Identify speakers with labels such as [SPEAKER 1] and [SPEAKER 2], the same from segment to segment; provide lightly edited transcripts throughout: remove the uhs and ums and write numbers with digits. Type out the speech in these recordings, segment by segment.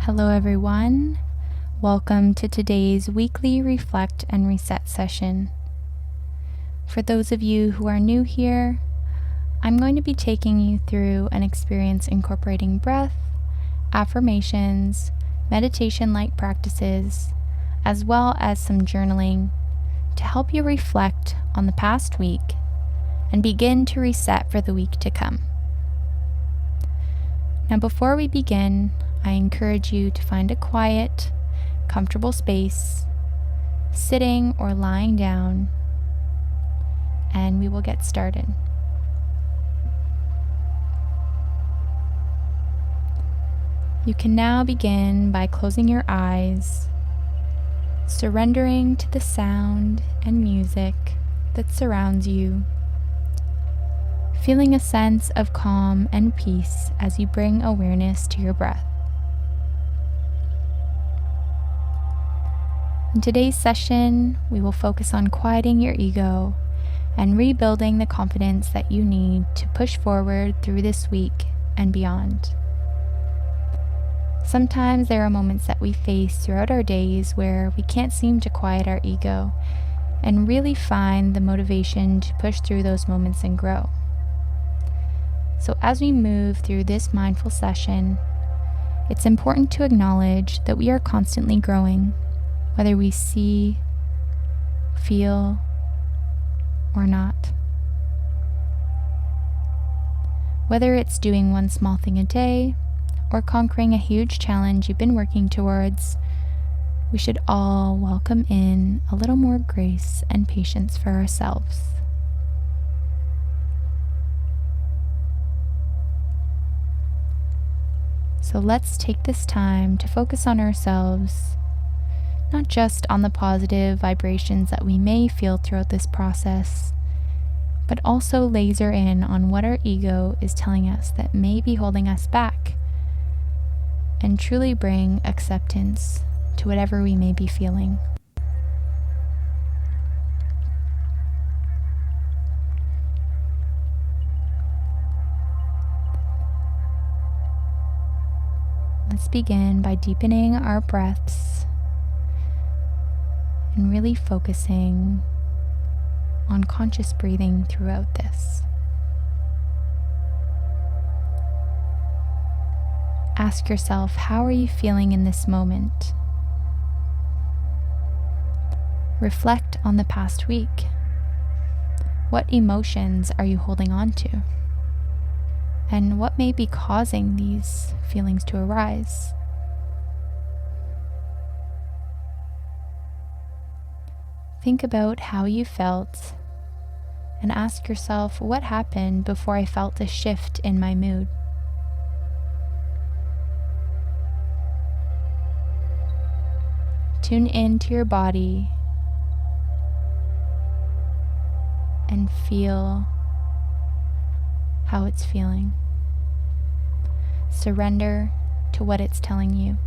[SPEAKER 1] Hello everyone, welcome to today's weekly Reflect and Reset session. For those of you who are new here, I'm going to be taking you through an experience incorporating breath, affirmations, meditation-like practices, as well as some journaling to help you reflect on the past week and begin to reset for the week to come. Now before we begin, I encourage you to find a quiet, comfortable space, sitting or lying down, and we will get started. You can now begin by closing your eyes, surrendering to the sound and music that surrounds you, feeling a sense of calm and peace as you bring awareness to your breath. In today's session, we will focus on quieting your ego and rebuilding the confidence that you need to push forward through this week and beyond. Sometimes there are moments that we face throughout our days where we can't seem to quiet our ego and really find the motivation to push through those moments and grow. So as we move through this mindful session, it's important to acknowledge that we are constantly growing, whether we see, feel, or not. Whether it's doing one small thing a day or conquering a huge challenge you've been working towards, we should all welcome in a little more grace and patience for ourselves. So let's take this time to focus on ourselves, not just on the positive vibrations that we may feel throughout this process, but also laser in on what our ego is telling us that may be holding us back, and truly bring acceptance to whatever we may be feeling. Let's begin by deepening our breaths and really focusing on conscious breathing throughout this. Ask yourself, how are you feeling in this moment? Reflect on the past week. What emotions are you holding on to? And what may be causing these feelings to arise? Think about how you felt and ask yourself, what happened before I felt a shift in my mood? Tune into your body and feel how it's feeling. Surrender to what it's telling you.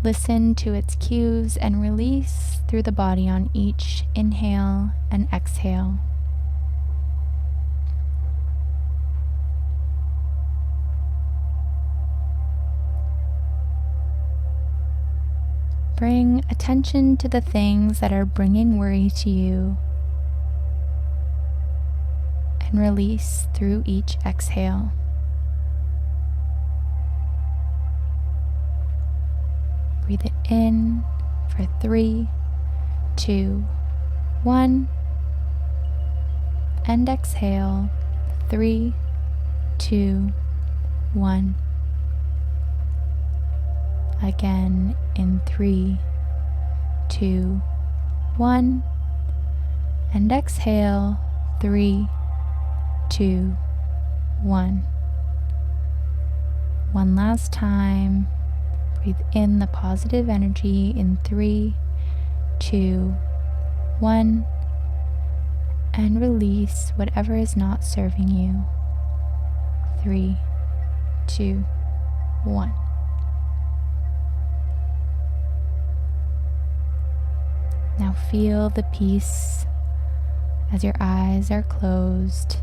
[SPEAKER 1] Listen to its cues and release through the body on each inhale and exhale. Bring attention to the things that are bringing worry to you and release through each exhale. Breathe it in for 3, 2, 1, and exhale 3, 2, 1. Again in 3, 2, 1, and exhale 3, 2, 1. One last time. Breathe in the positive energy in 3, 2, 1, and release whatever is not serving you. 3, 2, 1. Now feel the peace as your eyes are closed.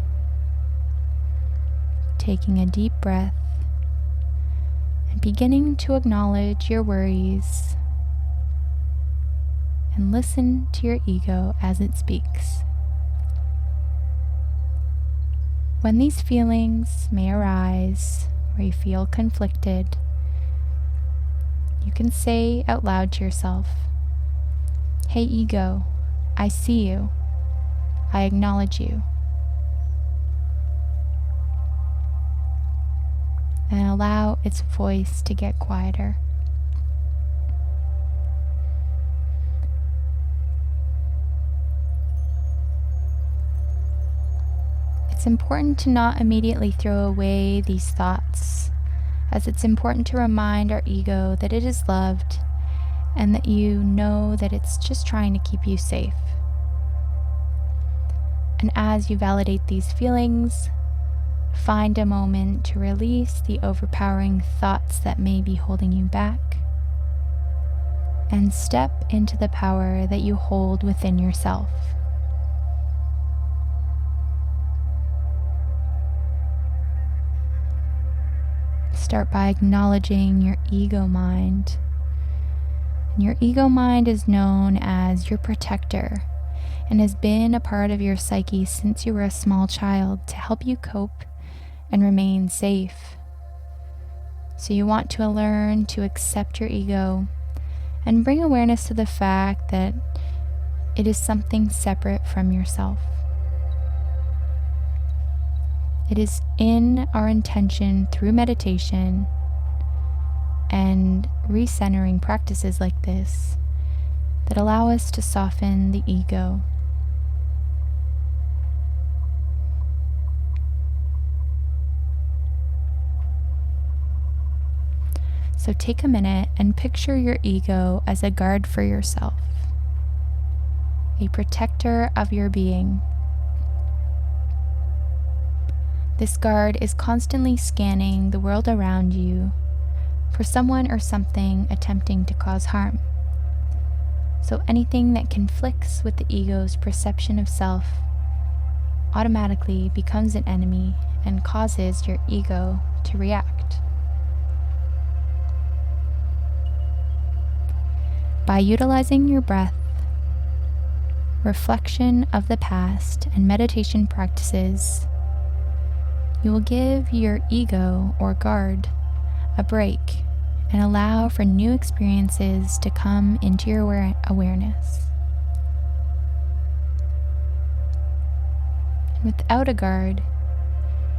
[SPEAKER 1] Taking a deep breath beginning to acknowledge your worries and listen to your ego as it speaks. When these feelings may arise or you feel conflicted, you can say out loud to yourself, "Hey ego, I see you. I acknowledge you." And allow its voice to get quieter. It's important to not immediately throw away these thoughts, as it's important to remind our ego that it is loved and that you know that it's just trying to keep you safe. And as you validate these feelings, find a moment to release the overpowering thoughts that may be holding you back and step into the power that you hold within yourself. Start by acknowledging your ego mind. And your ego mind is known as your protector and has been a part of your psyche since you were a small child to help you cope and remain safe. So you want to learn to accept your ego and bring awareness to the fact that it is something separate from yourself. It is in our intention through meditation and recentering practices like this that allow us to soften the ego. So take a minute and picture your ego as a guard for yourself, a protector of your being. This guard is constantly scanning the world around you for someone or something attempting to cause harm. So anything that conflicts with the ego's perception of self automatically becomes an enemy and causes your ego to react. By utilizing your breath, reflection of the past, and meditation practices, you will give your ego or guard a break and allow for new experiences to come into your awareness. And without a guard,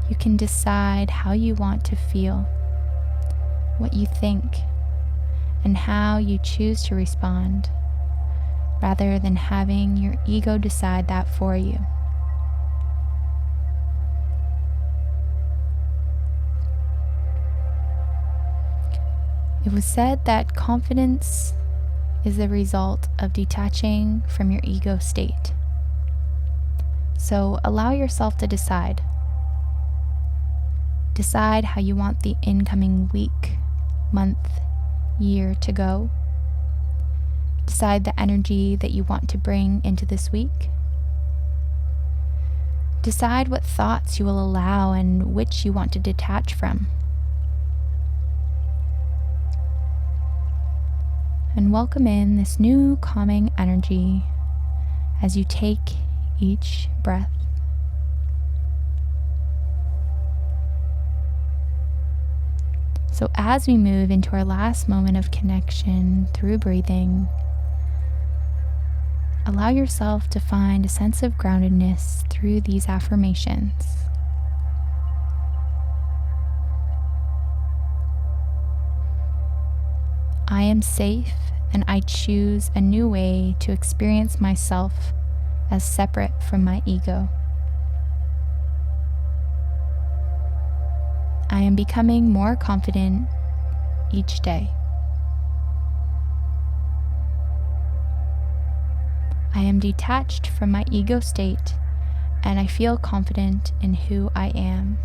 [SPEAKER 1] you can decide how you want to feel, what you think, and how you choose to respond, rather than having your ego decide that for you. It was said that confidence is the result of detaching from your ego state. So allow yourself to decide. Decide how you want the incoming week, month, year to go. Decide the energy that you want to bring into this week. Decide what thoughts you will allow and which you want to detach from. And welcome in this new calming energy as you take each breath. So as we move into our last moment of connection through breathing, allow yourself to find a sense of groundedness through these affirmations. I am safe and I choose a new way to experience myself as separate from my ego. I am becoming more confident each day. I am detached from my ego state and I feel confident in who I am.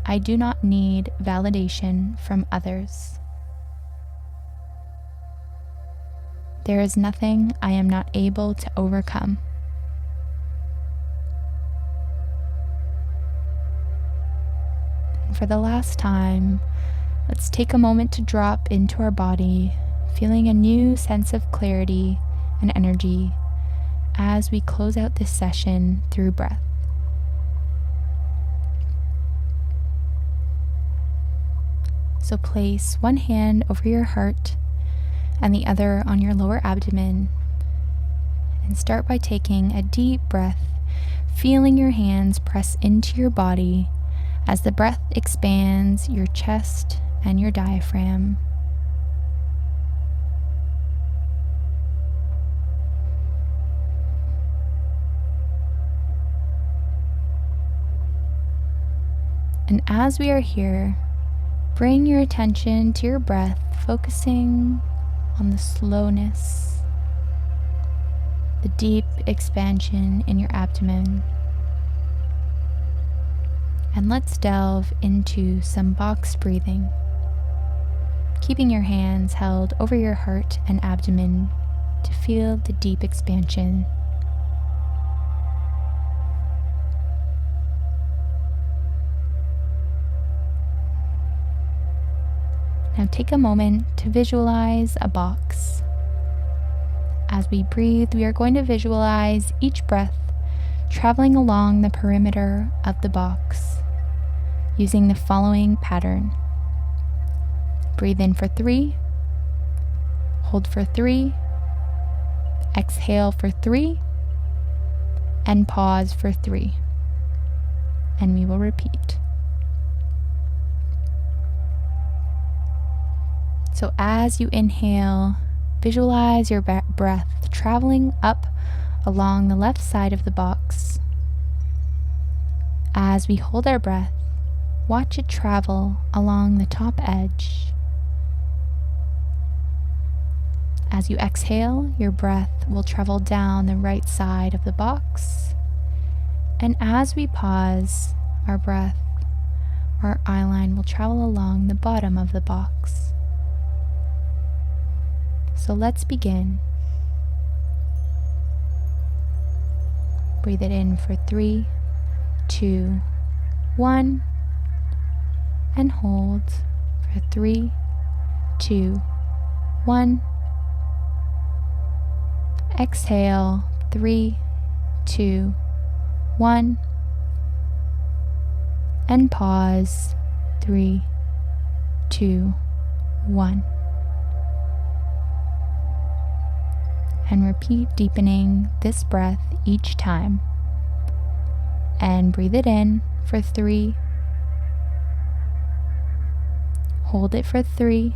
[SPEAKER 1] I do not need validation from others. There is nothing I am not able to overcome. for the last time, let's take a moment to drop into our body, feeling a new sense of clarity and energy as we close out this session through breath. So place one hand over your heart and the other on your lower abdomen, and start by taking a deep breath, feeling your hands press into your body as the breath expands your chest and your diaphragm. And as we are here, bring your attention to your breath, focusing on the slowness, the deep expansion in your abdomen. And let's delve into some box breathing, keeping your hands held over your heart and abdomen to feel the deep expansion. Now take a moment to visualize a box. As we breathe, we are going to visualize each breath traveling along the perimeter of the box using the following pattern. Breathe in for 3, hold for 3, exhale for 3, and pause for 3. And we will repeat. So as you inhale, visualize your breath traveling up along the left side of the box. As we hold our breath, watch it travel along the top edge. As you exhale, your breath will travel down the right side of the box. And as we pause our breath, our eyeline will travel along the bottom of the box. So let's begin. Breathe it in for 3, 2, 1, and hold for 3, 2, 1. Exhale, 3, 2, 1, and pause, 3, 2, 1. And repeat, deepening this breath each time. And breathe it in for 3. Hold it for 3.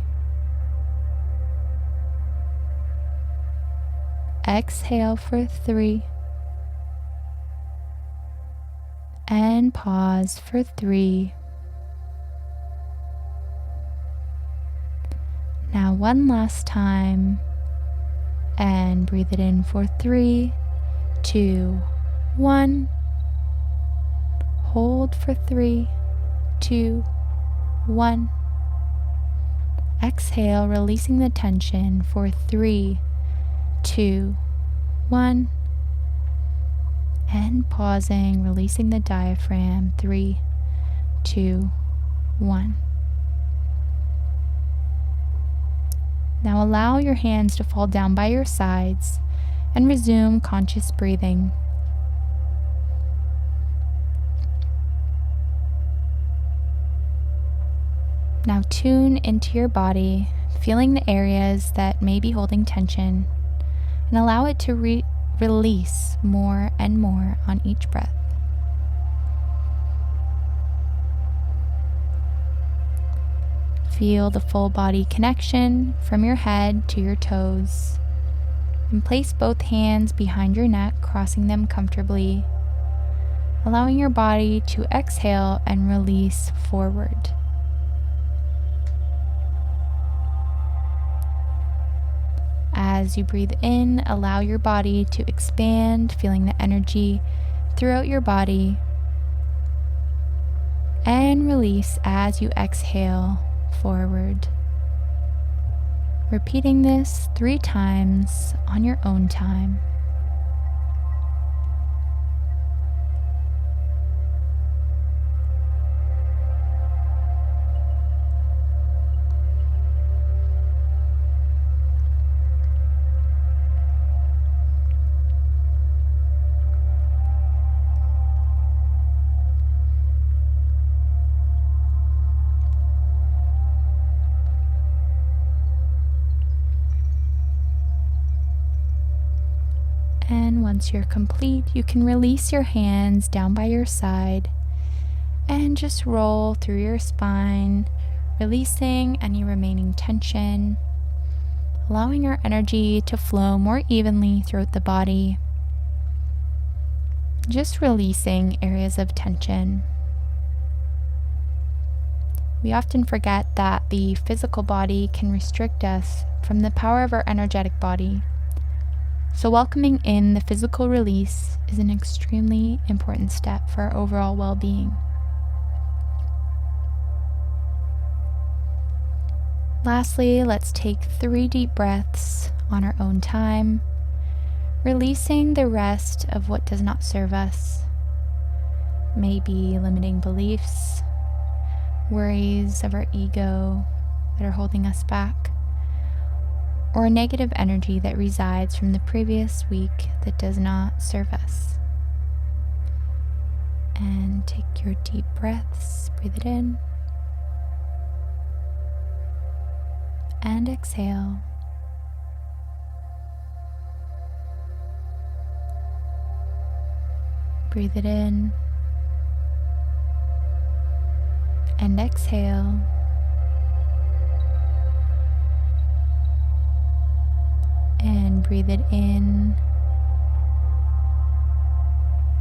[SPEAKER 1] Exhale for 3. And pause for 3. Now one last time. And breathe it in for 3, 2, 1. Hold for 3, 2, 1. Exhale, releasing the tension for 3, 2, 1. And pausing, releasing the diaphragm, 3, 2, 1. Now allow your hands to fall down by your sides and resume conscious breathing. Now tune into your body, feeling the areas that may be holding tension, and allow it to release more and more on each breath. Feel the full body connection from your head to your toes, and place both hands behind your neck, crossing them comfortably, allowing your body to exhale and release forward. As you breathe in, allow your body to expand, feeling the energy throughout your body, and release as you exhale forward. Repeating this 3 times on your own time. once you're complete, you can release your hands down by your side and just roll through your spine, releasing any remaining tension, allowing our energy to flow more evenly throughout the body, just releasing areas of tension. We often forget that the physical body can restrict us from the power of our energetic body. So welcoming in the physical release is an extremely important step for our overall well-being. Lastly, let's take 3 deep breaths on our own time, releasing the rest of what does not serve us. Maybe limiting beliefs, worries of our ego that are holding us back, or negative energy that resides from the previous week that does not serve us. And take your deep breaths, breathe it in, and exhale. Breathe it in and exhale. And breathe it in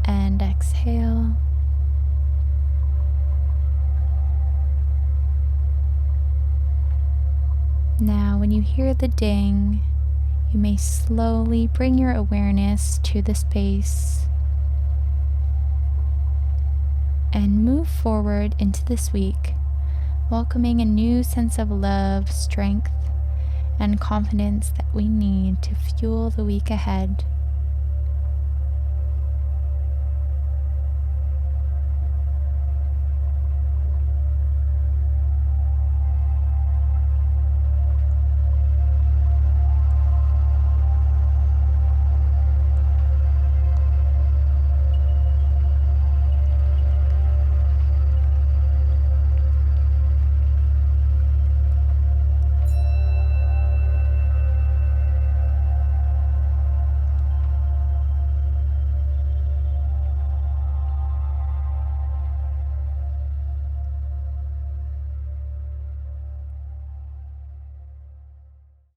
[SPEAKER 1] and exhale. Now, when you hear the ding, you may slowly bring your awareness to the space and move forward into this week, welcoming a new sense of love, strength, and confidence that we need to fuel the week ahead.